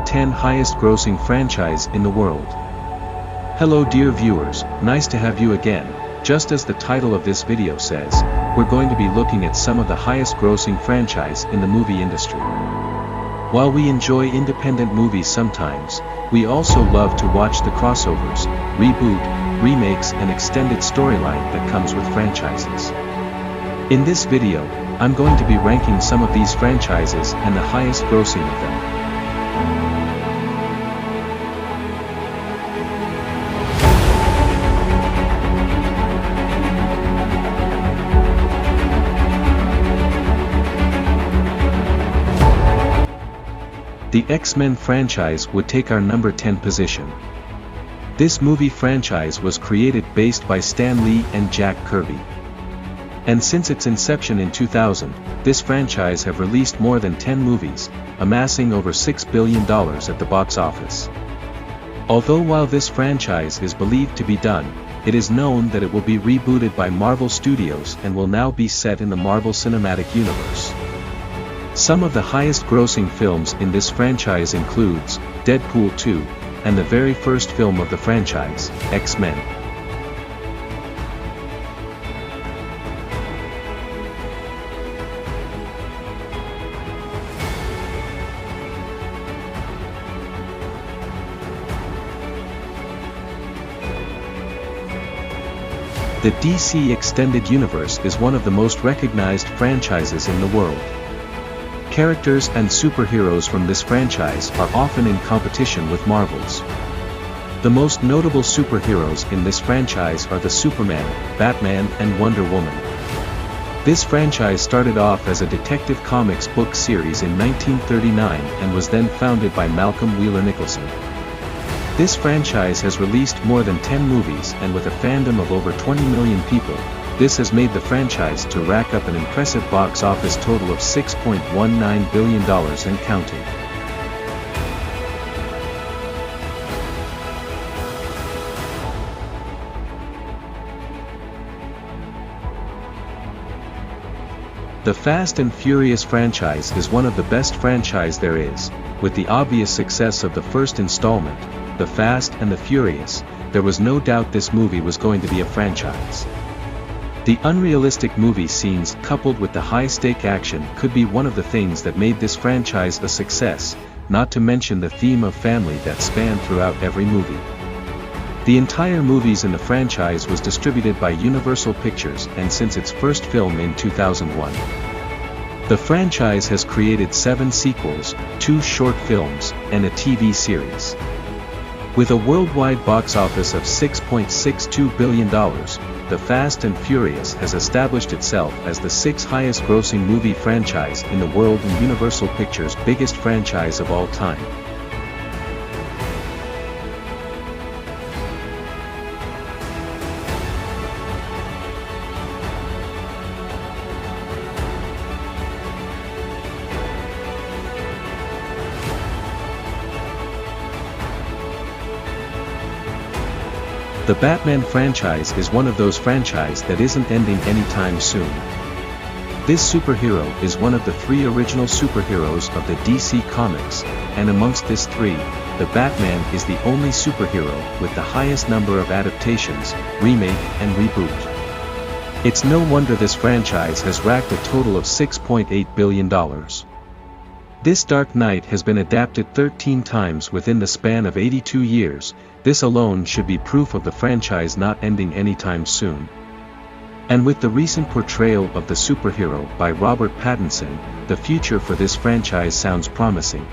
10 highest grossing franchise in the world. Hello dear viewers, nice to have you again. Just as the title of this video says, we're going to be looking at some of the highest grossing franchise in the movie industry. While we enjoy independent movies sometimes, we also love to watch the crossovers, reboot, remakes and extended storyline that comes with franchises. In this video, I'm going to be ranking some of these franchises and the highest grossing of them. The Xmen franchise would take our number 10 position. This movie franchise was created based by Stan Lee and Jack Kirby. And since its inception in 2000, this franchise have released more than 10 movies, amassing over $6 billion at the box office. Although while this franchise is believed to be done, it is known that it will be rebooted by Marvel Studios and will now be set in the Marvel Cinematic Universe. Some of the highest grossing films in this franchise includes Deadpool 2, and the very first film of the franchise, Xmen. The DC Extended Universe is one of the most recognized franchises in the world. Characters and superheroes from this franchise are often in competition with Marvel's. The most notable superheroes in this franchise are the Superman, Batman and Wonder Woman. This franchise started off as a Detective Comics book series in 1939 and was then founded by Malcolm Wheeler Nicholson. This franchise has released more than 10 movies and with a fandom of over 20 million people, this has made the franchise to rack up an impressive box office total of $6.19 billion and counting. The Fast and Furious franchise is one of the best franchise there is. With the obvious success of the first installment, The Fast and the Furious, there was no doubt this movie was going to be a franchise. The unrealistic movie scenes coupled with the high-stake action could be one of the things that made this franchise a success, not to mention the theme of family that spanned throughout every movie. The entire movies in the franchise was distributed by Universal Pictures and since its first film in 2001. The franchise has created 7 sequels, 2 short films, and a TV series. With a worldwide box office of $6.62 billion, The Fast and Furious has established itself as the 6th highest grossing movie franchise in the world and Universal Pictures' biggest franchise of all time. The Batman franchise is one of those franchises that isn't ending anytime soon. This superhero is one of the 3 original superheroes of the DC Comics, and amongst this 3, the Batman is the only superhero with the highest number of adaptations, remake and reboot. It's no wonder this franchise has racked a total of $6.8 billion. This Dark Knight has been adapted 13 times within the span of 82 years, this alone should be proof of the franchise not ending anytime soon. And with the recent portrayal of the superhero by Robert Pattinson, the future for this franchise sounds promising.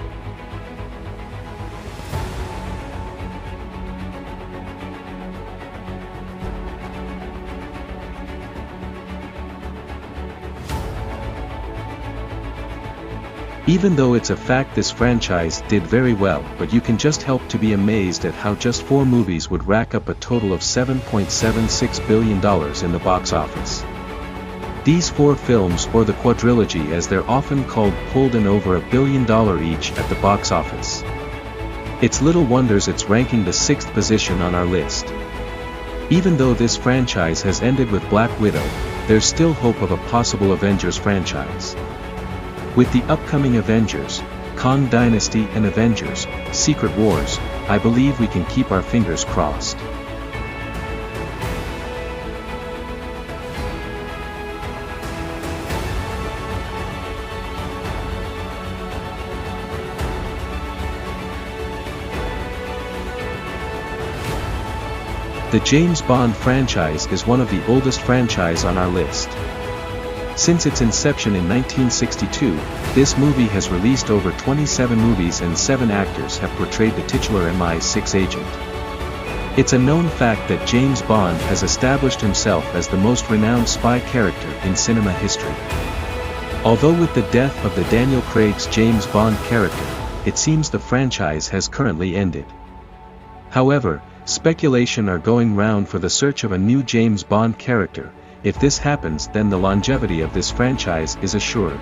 Even though it's a fact this franchise did very well, but you can just help to be amazed at how just 4 movies would rack up a total of $7.76 billion in the box office. These 4 films, or the quadrilogy as they're often called, pulled in over $1 billion each at the box office. It's little wonders it's ranking the 6th position on our list. Even though this franchise has ended with Black Widow, there's still hope of a possible Avengers franchise. With the upcoming Avengers, Kang Dynasty and Avengers, Secret Wars, I believe we can keep our fingers crossed. The James Bond franchise is one of the oldest franchises on our list. Since its inception in 1962, this movie has released over 27 movies and 7 actors have portrayed the titular MI6 agent. It's a known fact that James Bond has established himself as the most renowned spy character in cinema history. Although with the death of the Daniel Craig's James Bond character, it seems the franchise has currently ended. However, speculation are going round for the search of a new James Bond character. If this happens, then the longevity of this franchise is assured.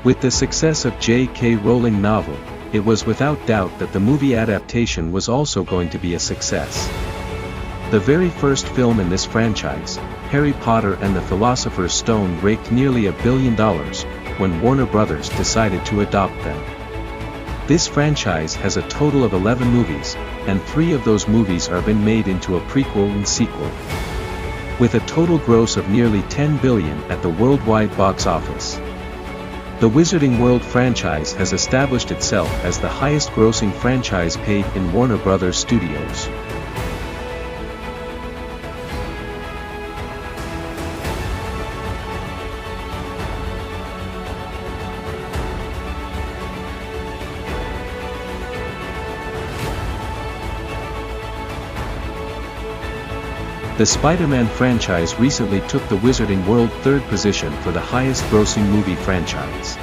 With the success of J.K. Rowling's novel, it was without doubt that the movie adaptation was also going to be a success. The very first film in this franchise, Harry Potter and the Philosopher's Stone, raked nearly $1 billion, when Warner Brothers decided to adopt them. This franchise has a total of 11 movies, and 3 of those movies are been made into a prequel and sequel. With a total gross of nearly $10 billion at the worldwide box office. The Wizarding World franchise has established itself as the highest-grossing franchise paid in Warner Brothers Studios. The Spider-Man franchise recently took the Wizarding World 3rd position for the highest-grossing movie franchise.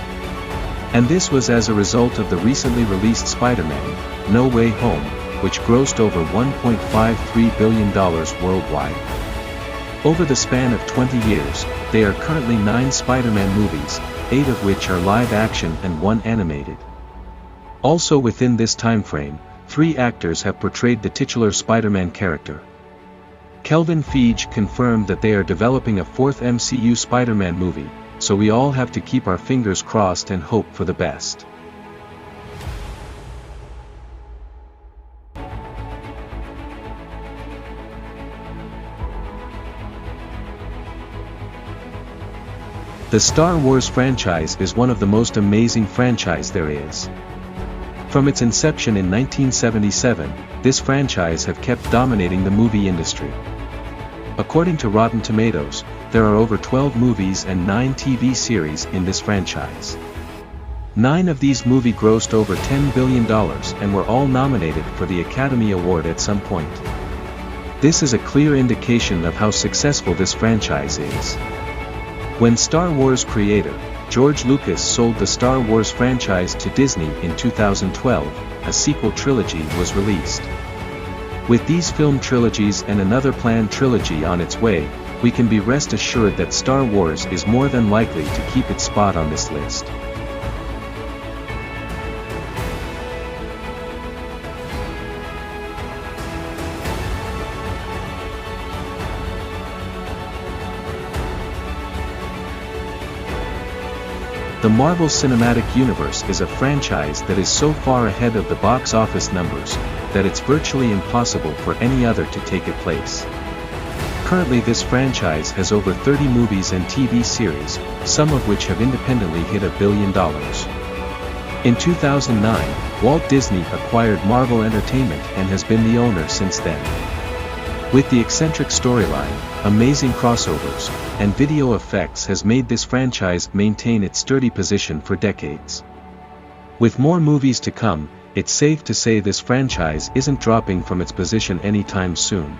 And this was as a result of the recently released Spider-Man: No Way Home, which grossed over $1.53 billion worldwide. Over the span of 20 years, there are currently 9 Spider-Man movies, 8 of which are live-action and 1 animated. Also within this timeframe, 3 actors have portrayed the titular Spider-Man character. Kevin Feige confirmed that they are developing a 4th MCU Spider-Man movie, so we all have to keep our fingers crossed and hope for the best. The Star Wars franchise is one of the most amazing franchises there is. From its inception in 1977, this franchise have kept dominating the movie industry. According to Rotten Tomatoes, there are over 12 movies and 9 TV series in this franchise. 9 of these movies grossed over $10 billion and were all nominated for the Academy Award at some point. This is a clear indication of how successful this franchise is. When Star Wars creator, George Lucas sold the Star Wars franchise to Disney in 2012, a sequel trilogy was released. With these film trilogies and another planned trilogy on its way, we can be rest assured that Star Wars is more than likely to keep its spot on this list. The Marvel Cinematic Universe is a franchise that is so far ahead of the box office numbers, that it's virtually impossible for any other to take its place. Currently this franchise has over 30 movies and TV series, some of which have independently hit $1 billion. In 2009, Walt Disney acquired Marvel Entertainment and has been the owner since then. With the eccentric storyline, amazing crossovers, and video effects has made this franchise maintain its sturdy position for decades. With more movies to come, it's safe to say this franchise isn't dropping from its position anytime soon.